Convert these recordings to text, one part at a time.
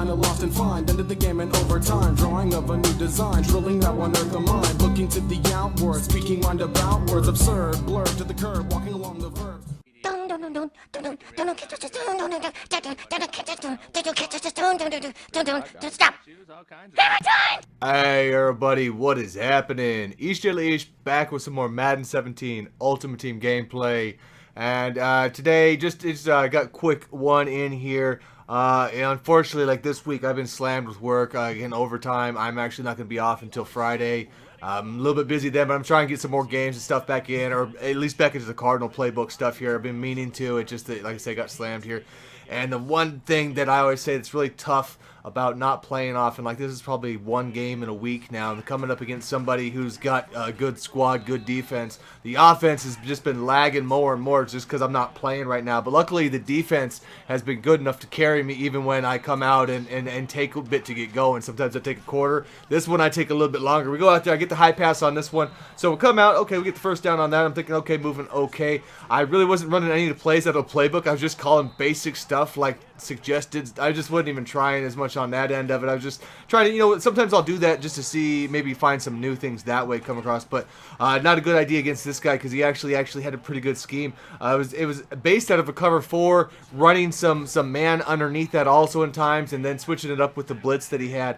kinda lost and find. Ended the game in overtime, drawing of a new design, drilling that one earth of mine, looking to the outward, speaking mind about words absurd, blurred to the curb, walking along the verb. Stop. Hey everybody, what is happening? Ish back with some more Madden 17 Ultimate Team gameplay. And today, just got quick one in here. And unfortunately, like this week, I've been slammed with work, in overtime. I'm actually not going to be off until Friday. I'm a little bit busy then, but I'm trying to get some more games and stuff back in, or at least back into the Cardinal playbook stuff here. I've been meaning to. It just, like I say, got slammed here. And the one thing that I always say that's really tough about not playing often, like this is probably one game in a week now, and coming up against somebody who's got a good squad, good defense. The offense has just been lagging more and more just because I'm not playing right now. But luckily the defense has been good enough to carry me even when I come out and take a bit to get going. Sometimes I take a quarter. This one I take a little bit longer. We go out there, I get the high pass on this one. So we come out, okay, we get the first down on that. I'm thinking, okay, moving okay. I really wasn't running any of the plays out of the playbook. I was just calling basic stuff like suggested. I just wasn't even trying as much on that end of it. I was just trying to, you know, sometimes I'll do that just to see, maybe find some new things that way come across. But not a good idea against this guy because he actually had a pretty good scheme. It was based out of a cover 4, running some man underneath that also in times, and then switching it up with the blitz that he had.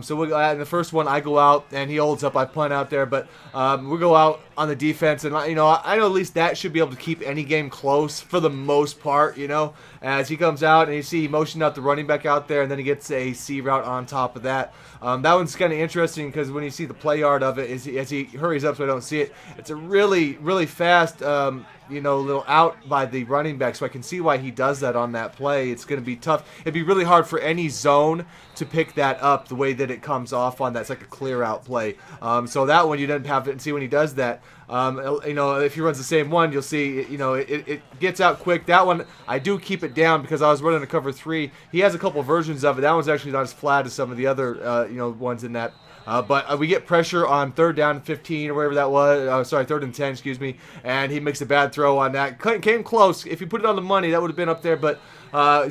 So in the first one, I go out and he holds up. I punt out there, but we go out on the defense, and I know at least that should be able to keep any game close for the most part. You know, as he comes out and you see he motioned out the running back out there, and then he gets a C route on top of that. That one's kind of interesting because when you see the play yard of it, as he hurries up so I don't see it, it's a really fast, little out by the running back. So I can see why he does that on that play. It's going to be tough. It'd be really hard for any zone to pick that up the way that it comes off on that. It's like a clear out play. So that one you didn't have to see when he does that. If he runs the same one, you'll see, it gets out quick. That one, I do keep it down because I was running a cover 3. He has a couple versions of it. That one's actually not as flat as some of the other, ones in that. But we get pressure on 3rd down and 15 or whatever that was. 3rd and 10, excuse me. And he makes a bad throw on that. Came close. If you put it on the money, that would have been up there. But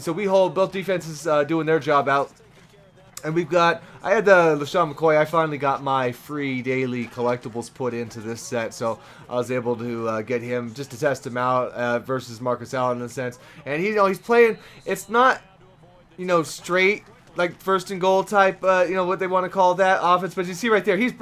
so we hold both defenses doing their job out. And I had the LaShawn McCoy. I finally got my free daily collectibles put into this set, so I was able to get him just to test him out versus Marcus Allen in a sense. And he's playing. It's not, straight like 1st and goal type, what they want to call that offense. But you see right there, he's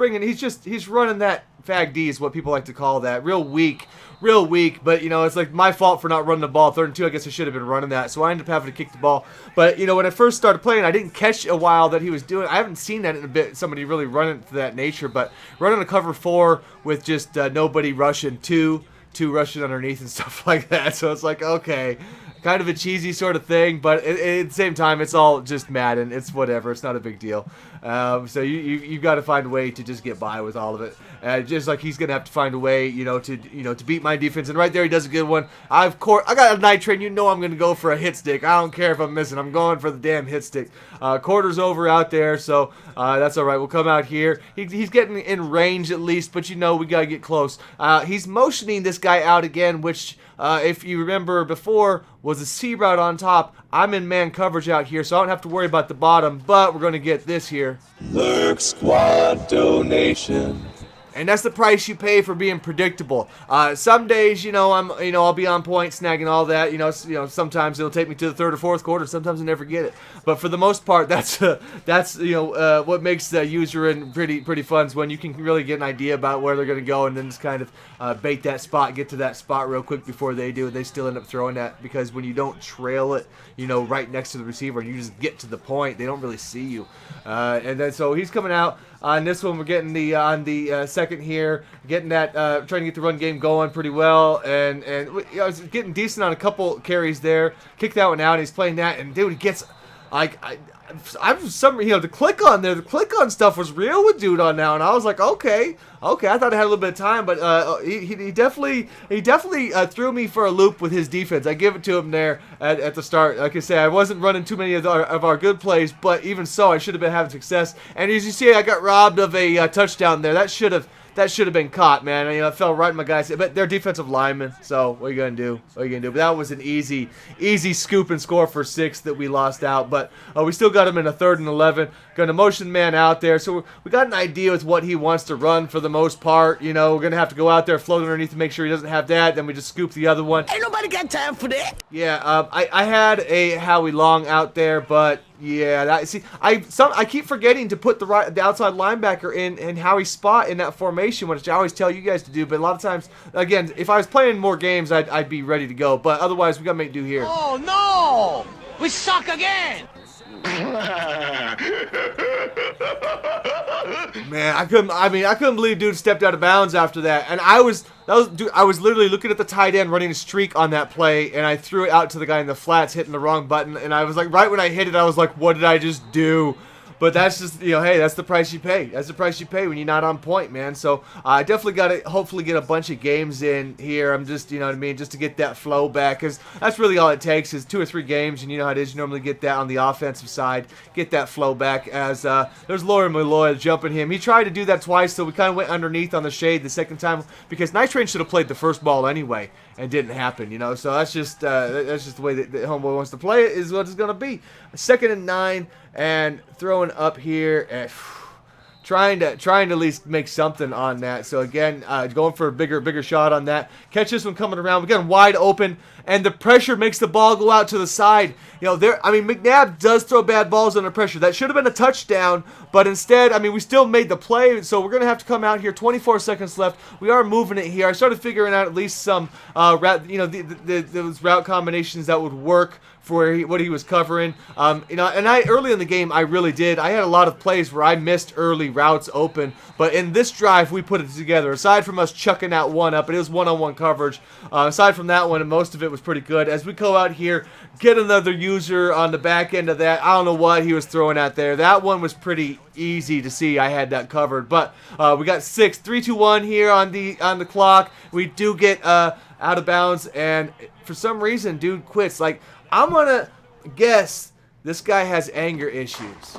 running that fag D is what people like to call that. Real weak. But, it's like my fault for not running the ball. 3rd and 2, I guess I should have been running that. So I ended up having to kick the ball. But, when I first started playing, I didn't catch a while that he was doing. I haven't seen that in a bit, somebody really running to that nature. But running a cover 4 with just nobody rushing, two rushing underneath and stuff like that. So it's like, okay, kind of a cheesy sort of thing, but at the same time, it's all just Madden. It's whatever. It's not a big deal. So you've got to find a way to just get by with all of it. Just like he's gonna have to find a way, to beat my defense. And right there, he does a good one. I got a night train. I'm gonna go for a hit stick. I don't care if I'm missing. I'm going for the damn hit stick. Quarter's over out there, so that's all right. We'll come out here. He's getting in range at least, but we gotta get close. He's motioning this guy out again, which if you remember before was a C route on top. I'm in man coverage out here, so I don't have to worry about the bottom. But we're gonna get this here. Lurk Squad donation. And that's the price you pay for being predictable. Some days, I'll be on point, snagging all that. Sometimes it'll take me to the 3rd or 4th quarter. Sometimes I never get it. But for the most part, that's what makes the user in pretty fun is when you can really get an idea about where they're going to go and then just kind of bait that spot, get to that spot real quick before they do. And they still end up throwing that because when you don't trail it, right next to the receiver and you just get to the point, they don't really see you. And then so he's coming out. On this one, we're getting on the second here, getting that, trying to get the run game going pretty well, and I was getting decent on a couple carries there. Kick that one out, and he's playing that, and dude, he gets the click on there, the click on stuff was real with dude on now, and I was like, okay, I thought I had a little bit of time, but he definitely threw me for a loop with his defense. I give it to him there at the start. Like I say, I wasn't running too many of our good plays, but even so, I should have been having success. And as you see, I got robbed of a touchdown there. That should have that should have been caught, man. You know, it fell right in my guy's head. But they're defensive linemen, so what are you going to do? What are you going to do? But that was an easy scoop and score for 6 that we lost out. But we still got him in a 3rd and 11. Going to motion man out there. So we got an idea with what he wants to run for the most part. You know, we're going to have to go out there, float underneath to make sure he doesn't have that. Then we just scoop the other one. Ain't nobody got time for that. Yeah, I had a Howie Long out there, but yeah, I keep forgetting to put the outside linebacker in Howie's spot in that formation, which I always tell you guys to do. But a lot of times, again, if I was playing more games, I'd be ready to go. But otherwise, we gotta make do here. Oh no, we suck again. Man, I couldn't believe dude stepped out of bounds after that. And I was literally looking at the tight end running a streak on that play, and I threw it out to the guy in the flats, hitting the wrong button. And I was like, right when I hit it, I was like, what did I just do? But that's just, you know, hey, that's the price you pay. That's the price you pay when you're not on point, man. So I definitely got to hopefully get a bunch of games in here. I'm just, you know what I mean, just to get that flow back, because that's really all it takes is 2 or 3 games, and you know how it is. You normally get that on the offensive side, get that flow back. As there's Lauren Malloy jumping him. He tried to do that twice, so we kind of went underneath on the shade the second time, because Night Train should have played the first ball anyway, and didn't happen, you know. So that's just the way that homeboy wants to play it, is what it's gonna be. 2nd and 9. And throwing up here, and trying to at least make something on that. So again, going for a bigger shot on that. Catch this one coming around. We got him wide open, and the pressure makes the ball go out to the side. You know, McNabb does throw bad balls under pressure. That should have been a touchdown, but instead, I mean, we still made the play. So we're gonna have to come out here. 24 seconds left. We are moving it here. I started figuring out at least some those route combinations that would work for what he was covering. You know, and early in the game, I had a lot of plays where I missed early routes open, but in this drive, we put it together. Aside from us chucking that one up, it was one-on-one coverage. Aside from that one, most of it was pretty good. As we go out here, get another user on the back end of that. I don't know what he was throwing out there. That one was pretty easy to see. I had that covered, but we got 6, 3, 2, 1 here on the clock. We do get out of bounds, and for some reason, dude quits. Like, I'm gonna guess this guy has anger issues.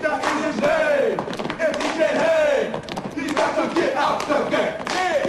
That is his name. If he can't hang, he's got to get out the game.